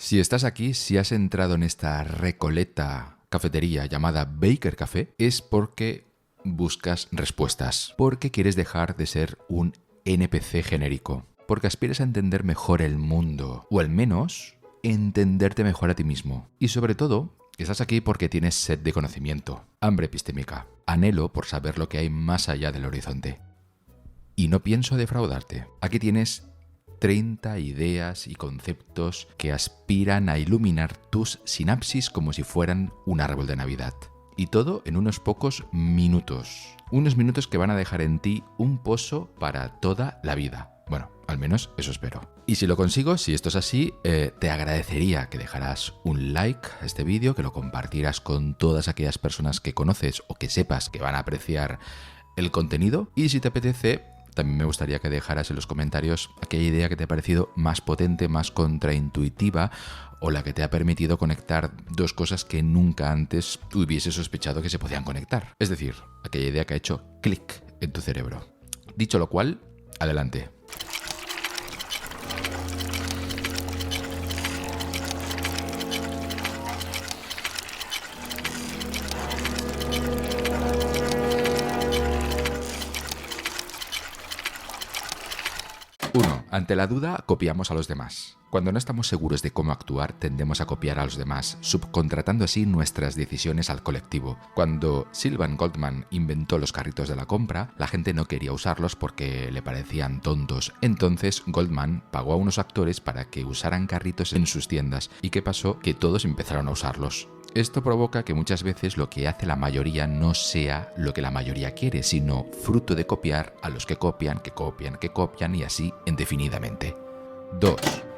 Si estás aquí, si has entrado en esta recoleta cafetería llamada Baker Café, es porque buscas respuestas, porque quieres dejar de ser un NPC genérico, porque aspiras a entender mejor el mundo, o al menos entenderte mejor a ti mismo. Y sobre todo, estás aquí porque tienes sed de conocimiento, hambre epistémica, anhelo por saber lo que hay más allá del horizonte. Y no pienso defraudarte. Aquí tienes 30 ideas y conceptos que aspiran a iluminar tus sinapsis como si fueran un árbol de Navidad. Y todo en unos pocos minutos. Unos minutos que van a dejar en ti un pozo para toda la vida. Bueno, al menos eso espero. Y si lo consigo, si esto es así, te agradecería que dejaras un like a este vídeo, que lo compartieras con todas aquellas personas que conoces o que sepas que van a apreciar el contenido. Y si te apetece, también me gustaría que dejaras en los comentarios aquella idea que te ha parecido más potente, más contraintuitiva, o la que te ha permitido conectar dos cosas que nunca antes hubiese sospechado que se podían conectar. Es decir, aquella idea que ha hecho clic en tu cerebro. Dicho lo cual, adelante. Ante la duda, copiamos a los demás. Cuando no estamos seguros de cómo actuar, tendemos a copiar a los demás, subcontratando así nuestras decisiones al colectivo. Cuando Sylvan Goldman inventó los carritos de la compra, la gente no quería usarlos porque le parecían tontos. Entonces, Goldman pagó a unos actores para que usaran carritos en sus tiendas. ¿Y qué pasó? Que todos empezaron a usarlos. Esto provoca que muchas veces lo que hace la mayoría no sea lo que la mayoría quiere, sino fruto de copiar a los que copian, que copian, que copian y así indefinidamente. 2.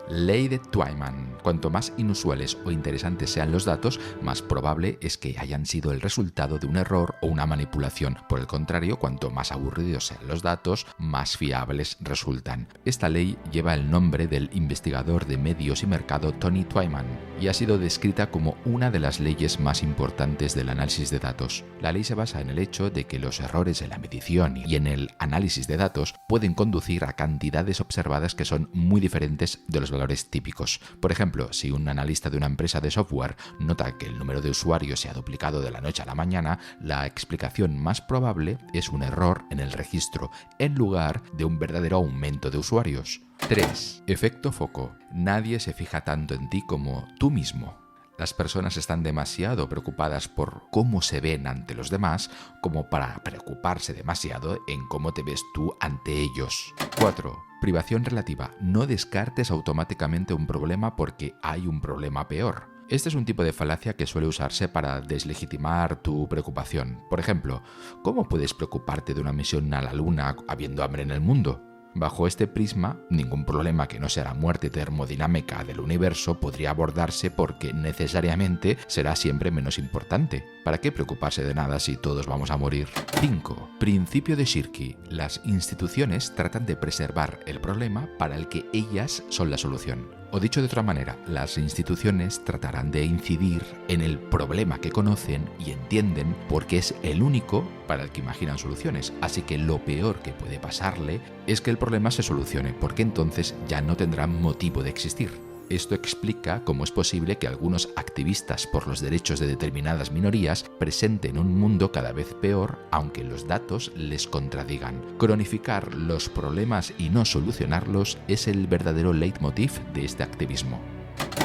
Ley de Twyman. Cuanto más inusuales o interesantes sean los datos, más probable es que hayan sido el resultado de un error o una manipulación. Por el contrario, cuanto más aburridos sean los datos, más fiables resultan. Esta ley lleva el nombre del investigador de medios y mercado Tony Twyman y ha sido descrita como una de las leyes más importantes del análisis de datos. La ley se basa en el hecho de que los errores en la medición y en el análisis de datos pueden conducir a cantidades observadas que son muy diferentes de los valores típicos. Por ejemplo, si un analista de una empresa de software nota que el número de usuarios se ha duplicado de la noche a la mañana, la explicación más probable es un error en el registro, en lugar de un verdadero aumento de usuarios. 3. Efecto foco. Nadie se fija tanto en ti como tú mismo. Las personas están demasiado preocupadas por cómo se ven ante los demás como para preocuparse demasiado en cómo te ves tú ante ellos. 4. Privación relativa. No descartes automáticamente un problema porque hay un problema peor. Este es un tipo de falacia que suele usarse para deslegitimar tu preocupación. Por ejemplo, ¿cómo puedes preocuparte de una misión a la Luna habiendo hambre en el mundo? Bajo este prisma, ningún problema que no sea la muerte termodinámica del universo podría abordarse porque necesariamente será siempre menos importante. ¿Para qué preocuparse de nada si todos vamos a morir? 5. Principio de Shirky. Las instituciones tratan de preservar el problema para el que ellas son la solución. O dicho de otra manera, las instituciones tratarán de incidir en el problema que conocen y entienden porque es el único para el que imaginan soluciones. Así que lo peor que puede pasarle es que el problema se solucione, porque entonces ya no tendrá motivo de existir. Esto explica cómo es posible que algunos activistas por los derechos de determinadas minorías presenten un mundo cada vez peor, aunque los datos les contradigan. Cronificar los problemas y no solucionarlos es el verdadero leitmotiv de este activismo.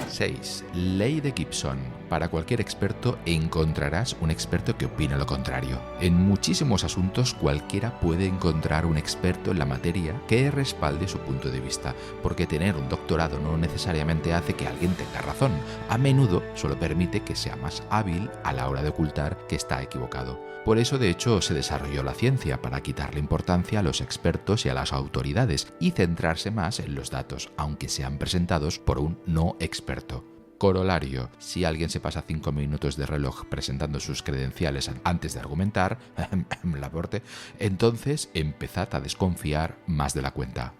6. Ley de Gibson. Para cualquier experto encontrarás un experto que opina lo contrario. En muchísimos asuntos cualquiera puede encontrar un experto en la materia que respalde su punto de vista, porque tener un doctorado no necesariamente hace que alguien tenga razón. A menudo solo permite que sea más hábil a la hora de ocultar que está equivocado. Por eso, de hecho, se desarrolló la ciencia, para quitarle importancia a los expertos y a las autoridades y centrarse más en los datos, aunque sean presentados por un no experto. Corolario. Si alguien se pasa 5 minutos de reloj presentando sus credenciales antes de argumentar, entonces empezad a desconfiar más de la cuenta.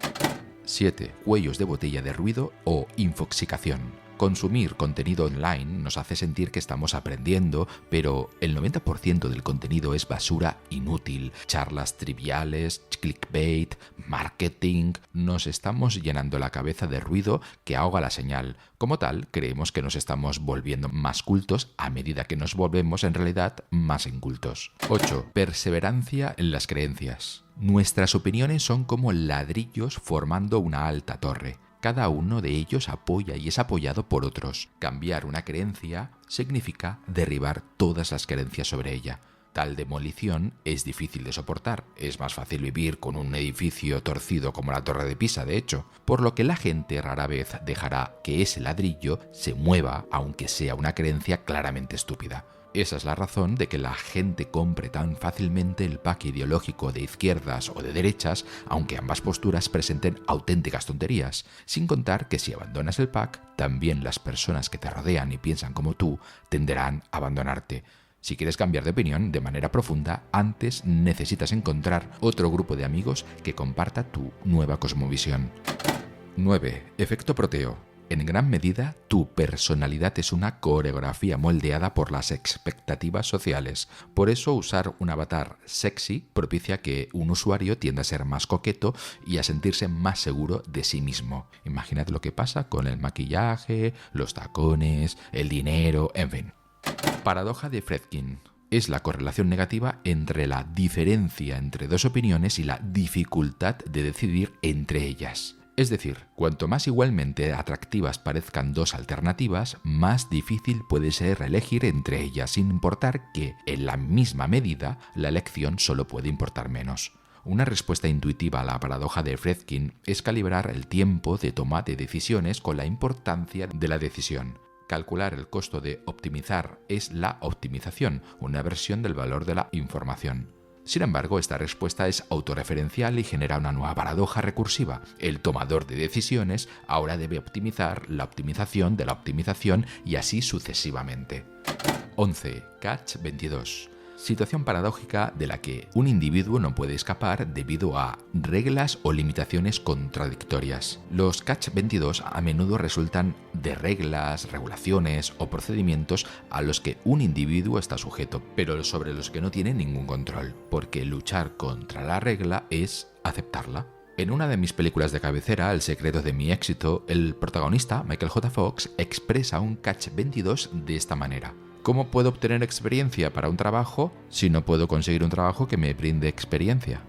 7. Cuellos de botella de ruido o infoxicación. Consumir contenido online nos hace sentir que estamos aprendiendo, pero el 90% del contenido es basura inútil, charlas triviales, clickbait, marketing. Nos estamos llenando la cabeza de ruido que ahoga la señal. Como tal, creemos que nos estamos volviendo más cultos a medida que nos volvemos en realidad más incultos. 8. Perseverancia en las creencias. Nuestras opiniones son como ladrillos formando una alta torre. Cada uno de ellos apoya y es apoyado por otros. Cambiar una creencia significa derribar todas las creencias sobre ella. Tal demolición es difícil de soportar. Es más fácil vivir con un edificio torcido como la Torre de Pisa, de hecho, por lo que la gente rara vez dejará que ese ladrillo se mueva, aunque sea una creencia claramente estúpida. Esa es la razón de que la gente compre tan fácilmente el pack ideológico de izquierdas o de derechas, aunque ambas posturas presenten auténticas tonterías, sin contar que si abandonas el pack, también las personas que te rodean y piensan como tú tenderán a abandonarte. Si quieres cambiar de opinión de manera profunda, antes necesitas encontrar otro grupo de amigos que comparta tu nueva cosmovisión. 9. Efecto Proteo. En gran medida, tu personalidad es una coreografía moldeada por las expectativas sociales. Por eso, usar un avatar sexy propicia que un usuario tienda a ser más coqueto y a sentirse más seguro de sí mismo. Imaginad lo que pasa con el maquillaje, los tacones, el dinero, en fin. Paradoja de Fredkin. Es la correlación negativa entre la diferencia entre dos opiniones y la dificultad de decidir entre ellas. Es decir, cuanto más igualmente atractivas parezcan dos alternativas, más difícil puede ser elegir entre ellas, sin importar que, en la misma medida, la elección solo puede importar menos. Una respuesta intuitiva a la paradoja de Fredkin es calibrar el tiempo de toma de decisiones con la importancia de la decisión. Calcular el costo de optimizar es la optimización, una versión del valor de la información. Sin embargo, esta respuesta es autorreferencial y genera una nueva paradoja recursiva. El tomador de decisiones ahora debe optimizar la optimización de la optimización y así sucesivamente. 11. Catch 22. Situación paradójica de la que un individuo no puede escapar debido a reglas o limitaciones contradictorias. Los Catch 22 a menudo resultan de reglas, regulaciones o procedimientos a los que un individuo está sujeto, pero sobre los que no tiene ningún control, porque luchar contra la regla es aceptarla. En una de mis películas de cabecera, El secreto de mi éxito, el protagonista, Michael J. Fox, expresa un Catch 22 de esta manera. ¿Cómo puedo obtener experiencia para un trabajo si no puedo conseguir un trabajo que me brinde experiencia?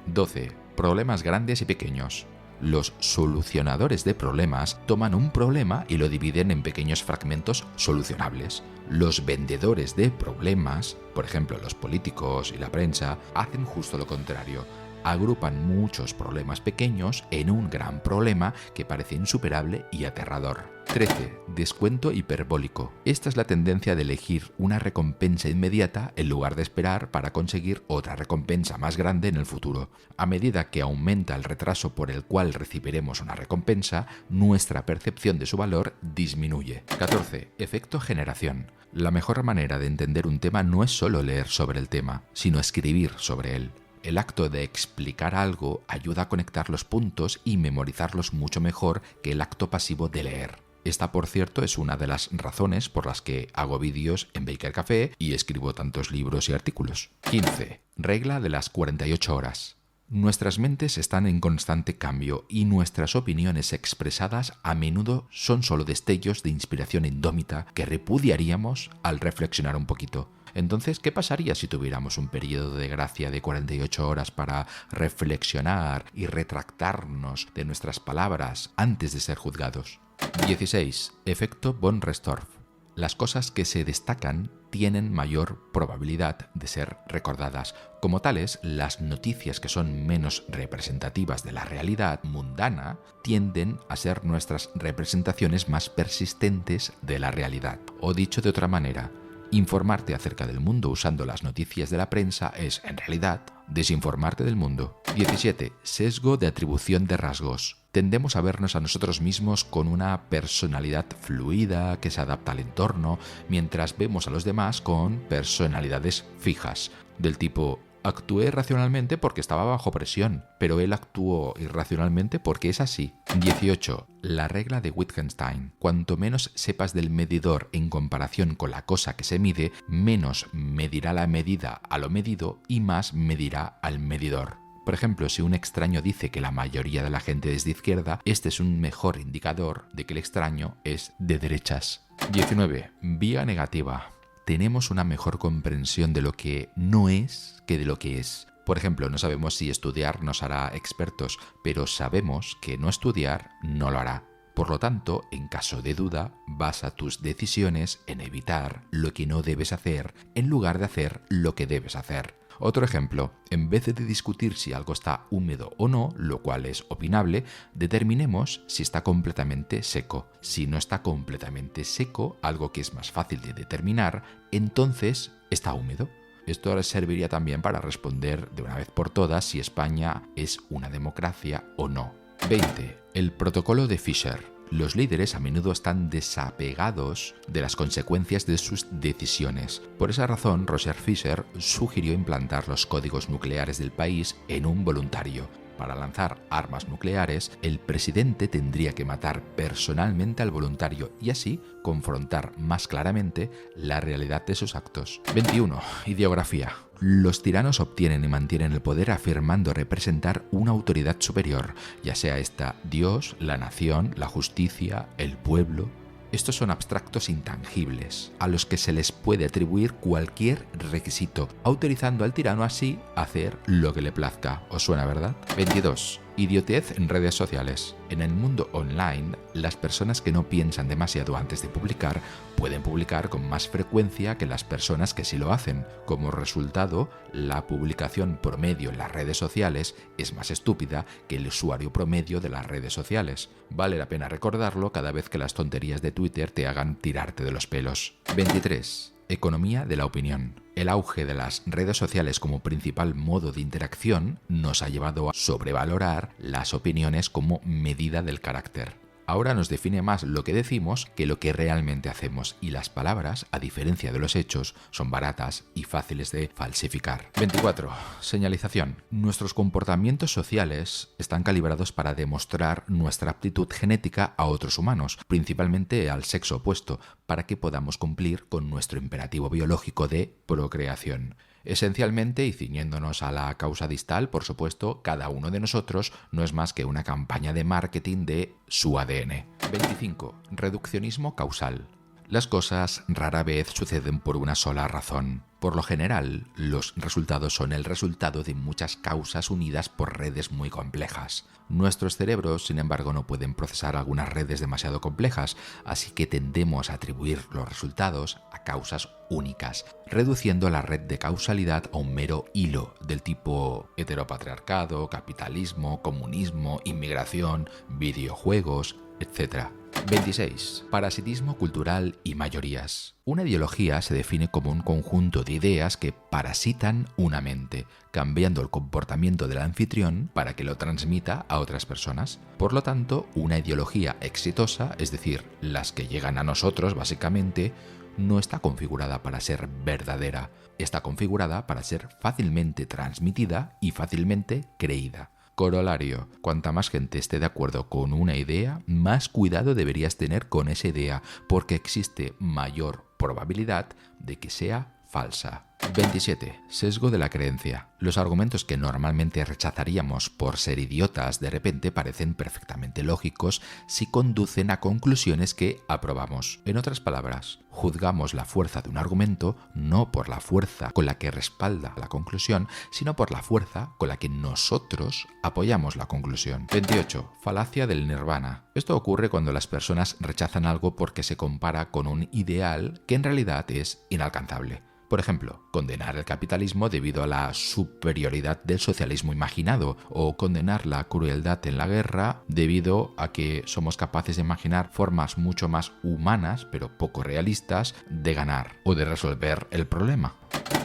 12. Problemas grandes y pequeños. Los solucionadores de problemas toman un problema y lo dividen en pequeños fragmentos solucionables. Los vendedores de problemas, por ejemplo los políticos y la prensa, hacen justo lo contrario. Agrupan muchos problemas pequeños en un gran problema que parece insuperable y aterrador. 13. Descuento hiperbólico. Esta es la tendencia de elegir una recompensa inmediata en lugar de esperar para conseguir otra recompensa más grande en el futuro. A medida que aumenta el retraso por el cual recibiremos una recompensa, nuestra percepción de su valor disminuye. 14. Efecto generación. La mejor manera de entender un tema no es solo leer sobre el tema, sino escribir sobre él. El acto de explicar algo ayuda a conectar los puntos y memorizarlos mucho mejor que el acto pasivo de leer. Esta, por cierto, es una de las razones por las que hago vídeos en Baker Café y escribo tantos libros y artículos. 15. Regla de las 48 horas. Nuestras mentes están en constante cambio y nuestras opiniones expresadas a menudo son solo destellos de inspiración indómita que repudiaríamos al reflexionar un poquito. Entonces, ¿qué pasaría si tuviéramos un periodo de gracia de 48 horas para reflexionar y retractarnos de nuestras palabras antes de ser juzgados? 16. Efecto von Restorff. Las cosas que se destacan tienen mayor probabilidad de ser recordadas. Como tales, las noticias que son menos representativas de la realidad mundana tienden a ser nuestras representaciones más persistentes de la realidad. O dicho de otra manera, informarte acerca del mundo usando las noticias de la prensa es, en realidad, desinformarte del mundo. 17. Sesgo de atribución de rasgos. Tendemos a vernos a nosotros mismos con una personalidad fluida que se adapta al entorno, mientras vemos a los demás con personalidades fijas, del tipo Actué racionalmente porque estaba bajo presión, pero él actuó irracionalmente porque es así. 18. La regla de Wittgenstein. Cuanto menos sepas del medidor en comparación con la cosa que se mide, menos medirá la medida a lo medido y más medirá al medidor. Por ejemplo, si un extraño dice que la mayoría de la gente es de izquierda, este es un mejor indicador de que el extraño es de derechas. 19. Vía negativa. Tenemos una mejor comprensión de lo que no es que de lo que es. Por ejemplo, no sabemos si estudiar nos hará expertos, pero sabemos que no estudiar no lo hará. Por lo tanto, en caso de duda, basa tus decisiones en evitar lo que no debes hacer en lugar de hacer lo que debes hacer. Otro ejemplo, en vez de discutir si algo está húmedo o no, lo cual es opinable, determinemos si está completamente seco. Si no está completamente seco, algo que es más fácil de determinar, entonces está húmedo. Esto serviría también para responder de una vez por todas si España es una democracia o no. 20. El protocolo de Fisher. Los líderes a menudo están desapegados de las consecuencias de sus decisiones. Por esa razón, Roger Fisher sugirió implantar los códigos nucleares del país en un voluntario. Para lanzar armas nucleares, el presidente tendría que matar personalmente al voluntario y así confrontar más claramente la realidad de sus actos. 21. Ideografía. Los tiranos obtienen y mantienen el poder afirmando representar una autoridad superior, ya sea esta Dios, la nación, la justicia, el pueblo. Estos son abstractos intangibles, a los que se les puede atribuir cualquier requisito, autorizando al tirano así a hacer lo que le plazca. ¿Os suena, verdad? 22. Idiotez en redes sociales. En el mundo online, las personas que no piensan demasiado antes de publicar pueden publicar con más frecuencia que las personas que sí lo hacen. Como resultado, la publicación promedio en las redes sociales es más estúpida que el usuario promedio de las redes sociales. Vale la pena recordarlo cada vez que las tonterías de Twitter te hagan tirarte de los pelos. 23. Economía de la opinión. El auge de las redes sociales como principal modo de interacción nos ha llevado a sobrevalorar las opiniones como medida del carácter. Ahora nos define más lo que decimos que lo que realmente hacemos y las palabras, a diferencia de los hechos, son baratas y fáciles de falsificar. 24. Señalización. Nuestros comportamientos sociales están calibrados para demostrar nuestra aptitud genética a otros humanos, principalmente al sexo opuesto, para que podamos cumplir con nuestro imperativo biológico de procreación. Esencialmente, y ciñéndonos a la causa distal, por supuesto, cada uno de nosotros no es más que una campaña de marketing de su ADN. 25. Reduccionismo causal. Las cosas rara vez suceden por una sola razón. Por lo general, los resultados son el resultado de muchas causas unidas por redes muy complejas. Nuestros cerebros, sin embargo, no pueden procesar algunas redes demasiado complejas, así que tendemos a atribuir los resultados a causas únicas, reduciendo la red de causalidad a un mero hilo del tipo heteropatriarcado, capitalismo, comunismo, inmigración, videojuegos, etc. 26. Parasitismo cultural y mayorías. Una ideología se define como un conjunto de ideas que parasitan una mente, cambiando el comportamiento del anfitrión para que lo transmita a otras personas. Por lo tanto, una ideología exitosa, es decir, las que llegan a nosotros básicamente, no está configurada para ser verdadera, está configurada para ser fácilmente transmitida y fácilmente creída. Corolario. Cuanta más gente esté de acuerdo con una idea, más cuidado deberías tener con esa idea, porque existe mayor probabilidad de que sea falsa. 27. Sesgo de la creencia. Los argumentos que normalmente rechazaríamos por ser idiotas de repente parecen perfectamente lógicos si conducen a conclusiones que aprobamos. En otras palabras, juzgamos la fuerza de un argumento no por la fuerza con la que respalda la conclusión, sino por la fuerza con la que nosotros apoyamos la conclusión. 28. Falacia del nirvana. Esto ocurre cuando las personas rechazan algo porque se compara con un ideal que en realidad es inalcanzable. Por ejemplo, condenar el capitalismo debido a la superioridad del socialismo imaginado, o condenar la crueldad en la guerra debido a que somos capaces de imaginar formas mucho más humanas, pero poco realistas, de ganar o de resolver el problema.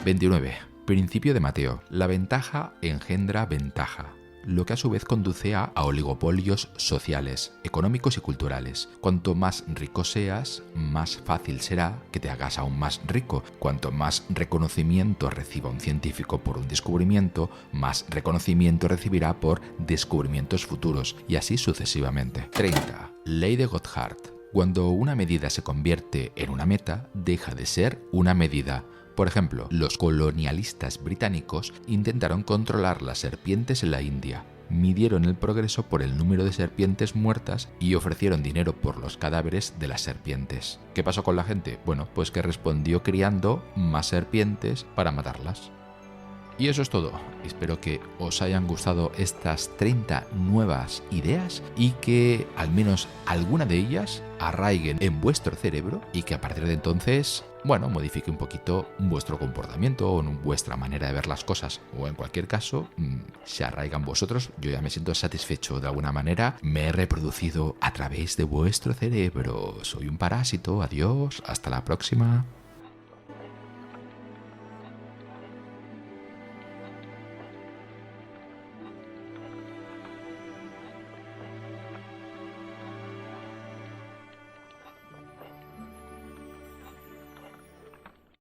29. Principio de Mateo. La ventaja engendra ventaja. lo que a su vez conduce a oligopolios sociales, económicos y culturales. Cuanto más rico seas, más fácil será que te hagas aún más rico. Cuanto más reconocimiento reciba un científico por un descubrimiento, más reconocimiento recibirá por descubrimientos futuros, y así sucesivamente. 30. Ley de Gotthard. Cuando una medida se convierte en una meta, deja de ser una medida. Por ejemplo, los colonialistas británicos intentaron controlar las serpientes en la India. Midieron el progreso por el número de serpientes muertas y ofrecieron dinero por los cadáveres de las serpientes. ¿Qué pasó con la gente? Bueno, pues que respondió criando más serpientes para matarlas. Y eso es todo. Espero que os hayan gustado estas 30 nuevas ideas y que al menos alguna de ellas arraiguen en vuestro cerebro y que a partir de entonces, modifique un poquito vuestro comportamiento o vuestra manera de ver las cosas, o en cualquier caso, se arraigan vosotros. Yo ya me siento satisfecho de alguna manera. Me he reproducido a través de vuestro cerebro. Soy un parásito. Adiós. Hasta la próxima.